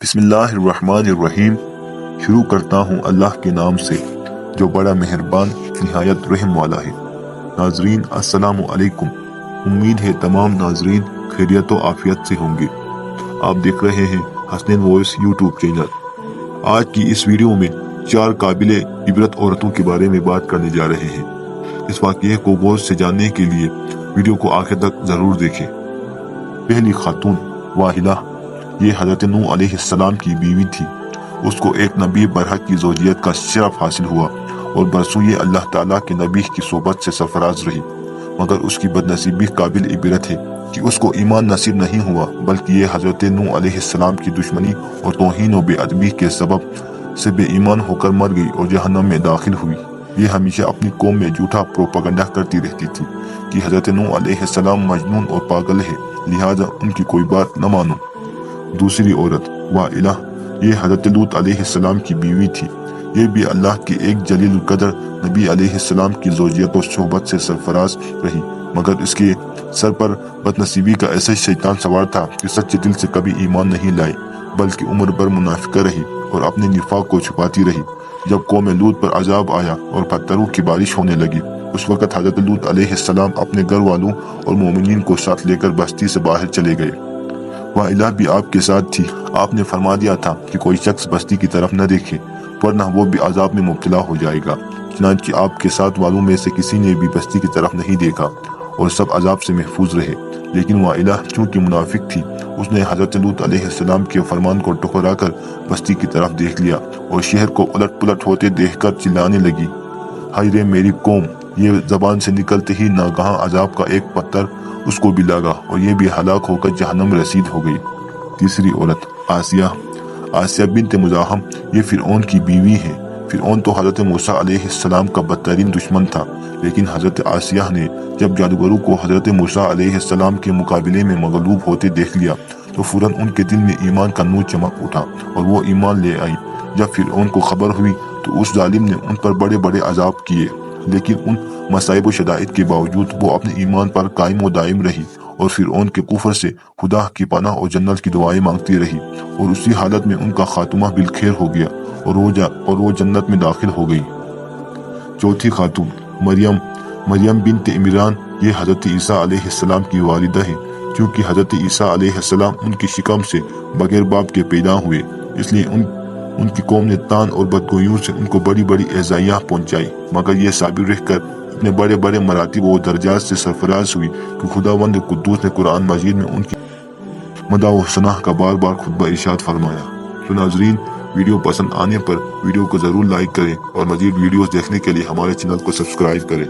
بسم اللہ الرحمن الرحیم۔ شروع کرتا ہوں اللہ کے نام سے جو بڑا مہربان نہایت رحم والا ہے۔ ناظرین السلام علیکم، امید ہے تمام ناظرین خیریت و عافیت سے ہوں گے۔ آپ دیکھ رہے ہیں حسنین وائس یوٹیوب چینل۔ آج کی اس ویڈیو میں 4 قابل عبرت عورتوں کے بارے میں بات کرنے جا رہے ہیں۔ اس واقعے کو غور سے جاننے کے لیے ویڈیو کو آخر تک ضرور دیکھیں۔ پہلی خاتون واحلہ، یہ حضرت نوح علیہ السلام کی بیوی تھی۔ اس کو ایک نبی برحق کی زوجیت کا شرف حاصل ہوا اور برسوں یہ اللہ تعالیٰ کے نبی کی صحبت سے سرفراز رہی، مگر اس کی بدنصیبی قابل عبرت ہے کہ اس کو ایمان نصیب نہیں ہوا، بلکہ یہ حضرت نوح علیہ السلام کی دشمنی اور توہین و بے ادبی کے سبب سے بے ایمان ہو کر مر گئی اور جہنم میں داخل ہوئی۔ یہ ہمیشہ اپنی قوم میں جھوٹا پروپیگنڈا کرتی رہتی تھی کہ حضرت نوح علیہ السلام مجنون اور پاگل ہے، لہذا ان کی کوئی بات نہ مانو۔ دوسری عورت وائلہ، یہ حضرت لوط علیہ السلام کی بیوی تھی۔ یہ بھی اللہ کے ایک جلیل القدر نبی علیہ السلام کی زوجیت و صحبت سے سرفراز رہی، مگر اس کے سر پر بدنصیبی کا ایسا شیطان سوار تھا کہ سچے دل سے کبھی ایمان نہیں لائی، بلکہ عمر بھر منافقہ رہی اور اپنے نفاق کو چھپاتی رہی۔ جب قوم لوط پر عذاب آیا اور پتھروں کی بارش ہونے لگی، اس وقت حضرت لوط علیہ السلام اپنے گھر والوں اور مومنین کو ساتھ لے کر بستی سے باہر چلے گئے۔ وائلہ بھی آپ کے ساتھ تھی۔ آپ نے فرما دیا تھا کہ کوئی شخص بستی کی طرف نہ دیکھے، ورنہ وہ بھی عذاب میں مبتلا ہو جائے گا۔ چنانچہ آپ کے ساتھ والوں میں سے کسی نے بھی بستی کی طرف نہیں دیکھا اور سب عذاب سے محفوظ رہے۔ لیکن وائلہ چونکہ منافق تھی، اس نے حضرت لوط علیہ السلام کے فرمان کو ٹھکرا کر بستی کی طرف دیکھ لیا اور شہر کو الٹ پلٹ ہوتے دیکھ کر چلانے لگی، ہائے رے میری قوم! یہ زبان سے نکلتے ہی ناگہاں عذاب کا ایک پتھر اس کو بھی لگا اور یہ بھی ہلاک ہو کر جہنم رسید ہو گئی۔ تیسری عورت آسیہ، آسیہ بنت مزاحم، یہ فرعون کی بیوی ہے۔ فرعون تو حضرت موسیٰ علیہ السلام کا بدترین دشمن تھا، لیکن حضرت آسیہ نے جب جادوگروں کو حضرت موسیٰ علیہ السلام کے مقابلے میں مغلوب ہوتے دیکھ لیا تو فوراً ان کے دل میں ایمان کا نور چمک اٹھا اور وہ ایمان لے آئی۔ جب فرعون کو خبر ہوئی تو اس ظالم نے ان پر بڑے بڑے عذاب کیے، لیکن ان مصائب و شدائد کے باوجود وہ اپنے ایمان پر قائم و دائم رہی اور فرعون کے کفر سے خدا کی پناہ اور جنت کی دعائیں مانگتی رہی، اور اسی حالت میں ان کا خاتمہ بالخیر ہو گیا اور وہ جنت میں داخل ہو گئی۔ چوتھی خاتون مریم بنت عمران، یہ حضرت عیسیٰ علیہ السلام کی والدہ ہے۔ چونکہ حضرت عیسیٰ علیہ السلام ان کی شکم سے بغیر باپ کے پیدا ہوئے، اس لیے ان کی قوم نے تان اور بدگوئیوں سے ان کو بڑی بڑی اذیتیں پہنچائی، مگر یہ صابر رہ کر اپنے بڑے بڑے مراتب و درجات سے سرفراز ہوئی کہ خداوند قدوس نے قرآن مجید میں ان کی مدح و ثنا کا بار بار خطبہ ارشاد فرمایا۔ تو ناظرین، ویڈیو پسند آنے پر ویڈیو کو ضرور لائک کریں اور مزید ویڈیوز دیکھنے کے لیے ہمارے چینل کو سبسکرائب کریں۔